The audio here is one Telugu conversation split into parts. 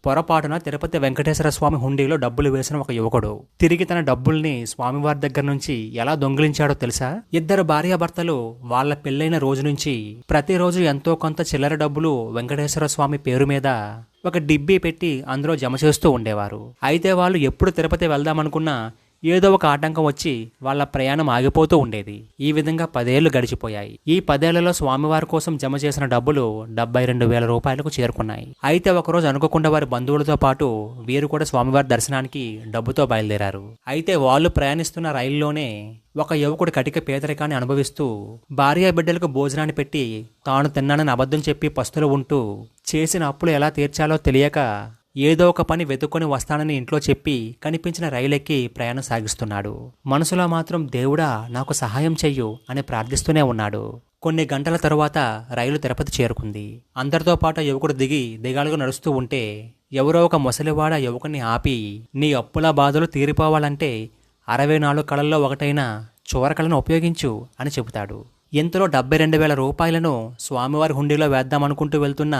పొరపాటున తిరుపతి వెంకటేశ్వర స్వామి హుండీలో డబ్బులు వేసిన ఒక యువకుడు తిరిగి తన డబ్బుల్ని స్వామివారి దగ్గర నుంచి ఎలా దొంగిలించాడో తెలుసా? ఇద్దరు భార్యాభర్తలు వాళ్ళ పెళ్లైన రోజు నుంచి ప్రతిరోజు ఎంతో కొంత చిల్లర డబ్బులు వెంకటేశ్వర స్వామి పేరు మీద ఒక డిబ్బీ పెట్టి అందులో జమ చేస్తూ ఉండేవారు. అయితే వాళ్ళు ఎప్పుడు తిరుపతి వెళ్దామనుకున్నా ఏదో ఒక ఆటంకం వచ్చి వాళ్ళ ప్రయాణం ఆగిపోతూ ఉండేది. ఈ విధంగా 10 ఏళ్లు గడిచిపోయాయి. ఈ 10 ఏళ్లలో స్వామివారి కోసం జమ చేసిన డబ్బులు 72,000 రూపాయలకు చేరుకున్నాయి. అయితే ఒకరోజు అనుకోకుండా వారి బంధువులతో పాటు వీరు కూడా స్వామివారి దర్శనానికి డబ్బుతో బయలుదేరారు. అయితే వాళ్ళు ప్రయాణిస్తున్న రైల్లోనే ఒక యువకుడు కటిక పేదరికాన్ని అనుభవిస్తూ భార్య బిడ్డలకు భోజనాన్ని పెట్టి తాను తిన్నానని అబద్ధం చెప్పి పస్తులు ఉంటూ చేసిన అప్పులు ఎలా తీర్చాలో తెలియక ఏదో ఒక పని వెతుక్కొని వస్తానని ఇంట్లో చెప్పి కనిపించిన రైలెక్కి ప్రయాణం సాగిస్తున్నాడు. మనసులో మాత్రం దేవుడా నాకు సహాయం చెయ్యు అని ప్రార్థిస్తూనే ఉన్నాడు. కొన్ని గంటల తరువాత రైలు తిరుపతి చేరుకుంది. అందరితో పాటు యువకుడు దిగాలుగా నడుస్తూ ఉంటే ఎవరో ఒక ముసలివాడ యువకుని ఆపి, నీ అప్పుల బాధలు తీరిపోవాలంటే 64 కళల్లో ఒకటైన చోరకళను ఉపయోగించు అని చెబుతాడు. ఇంతలో 72,000 రూపాయలను స్వామివారి హుండీలో వేద్దామనుకుంటూ వెళ్తున్న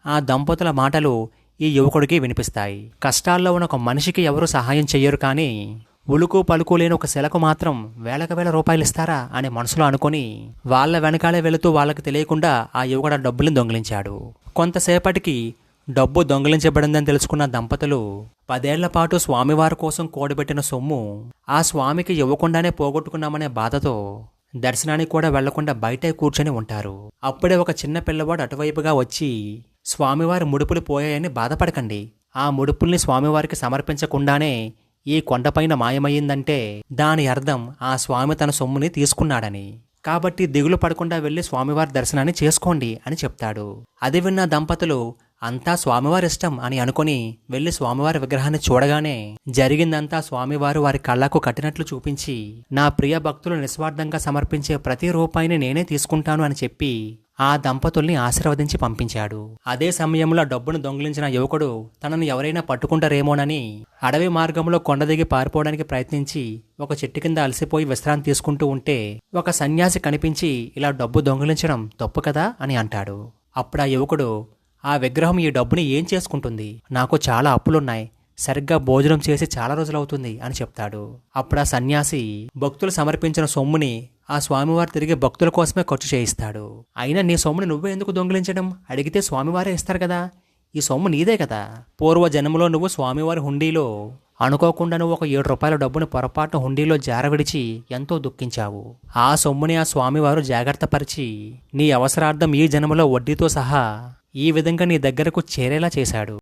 ఆ దంపతుల మాటలు ఈ యువకుడికి వినిపిస్తాయి. కష్టాల్లో ఉన్న ఒక మనిషికి ఎవరు సహాయం చెయ్యరు, కానీ ఉలుకు పలుకు లేని ఒక శిలకు మాత్రం వేలకు వేల రూపాయలు ఇస్తారా అని మనసులో అనుకొని వాళ్ళ వెనకాలే వెళుతూ వాళ్ళకి తెలియకుండా ఆ యువకుడు ఆ డబ్బుల్ని దొంగిలించాడు. కొంతసేపటికి డబ్బు దొంగిలించబడిందని తెలుసుకున్న దంపతులు 10 ఏళ్ల పాటు స్వామివారి కోసం కూడబెట్టిన సొమ్ము ఆ స్వామికి ఇవ్వకుండానే పోగొట్టుకున్నామనే బాధతో దర్శనానికి కూడా వెళ్లకుండా బయటే కూర్చొని ఉంటారు. అప్పుడే ఒక చిన్న పిల్లవాడు అటువైపుగా వచ్చి, స్వామివారి ముడుపులు పోయాయని బాధపడకండి, ఆ ముడుపుల్ని స్వామివారికి సమర్పించకుండానే ఈ కొండపైన మాయమయ్యిందంటే దాని అర్థం ఆ స్వామి తన సొమ్ముని తీసుకున్నాడని. కాబట్టి దిగులు పడకుండా వెళ్లి స్వామివారి దర్శనాన్ని చేసుకోండి అని చెప్తాడు. అది విన్న దంపతులు అంతా స్వామివారి ఇష్టం అని అనుకుని వెళ్లి స్వామివారి విగ్రహాన్ని చూడగానే జరిగిందంతా స్వామివారు వారి కళ్లకు కట్టినట్లు చూపించి, నా ప్రియ భక్తులు నిస్వార్థంగా సమర్పించే ప్రతి రూపాయిని నేనే తీసుకుంటాను అని చెప్పి ఆ దంపతుల్ని ఆశీర్వదించి పంపించాడు. అదే సమయంలో డబ్బును దొంగిలించిన యువకుడు తనను ఎవరైనా పట్టుకుంటారేమోనని అడవి మార్గంలో కొండ దిగి పారిపోవడానికి ప్రయత్నించి ఒక చెట్టు కింద అలసిపోయి విశ్రాంతి తీసుకుంటూ ఉంటే ఒక సన్యాసి కనిపించి, ఇలా డబ్బు దొంగిలించడం తప్పు కదా అని అంటాడు. అప్పుడు ఆ యువకుడు, ఆ విగ్రహం ఈ డబ్బుని ఏం చేసుకుంటుంది? నాకు చాలా అప్పులున్నాయి, సరిగ్గా భోజనం చేసి చాలా రోజులవుతుంది అని చెప్తాడు. అప్పుడు ఆ సన్యాసి భక్తులు సమర్పించిన సొమ్ముని ఆ స్వామివారు తిరిగి భక్తుల కోసమే ఖర్చు చేయిస్తాడు. అయినా నీ సొమ్ముని నువ్వే ఎందుకు దొంగిలించడం? అడిగితే స్వామివారే ఇస్తారు కదా, ఈ సొమ్ము నీదే కదా. పూర్వ జన్మలో నువ్వు స్వామివారి హుండీలో అనుకోకుండా నువ్వు ఒక 7 రూపాయల డబ్బుని పొరపాటున హుండీలో జారవిడిచి ఎంతో దుఃఖించావు. ఆ సొమ్ముని ఆ స్వామివారు జాగ్రత్త పరిచి నీ అవసరార్థం ఈ జన్మలో వడ్డీతో సహా ఈ విధంగా నీ దగ్గరకు చేరేలా చేశాడు.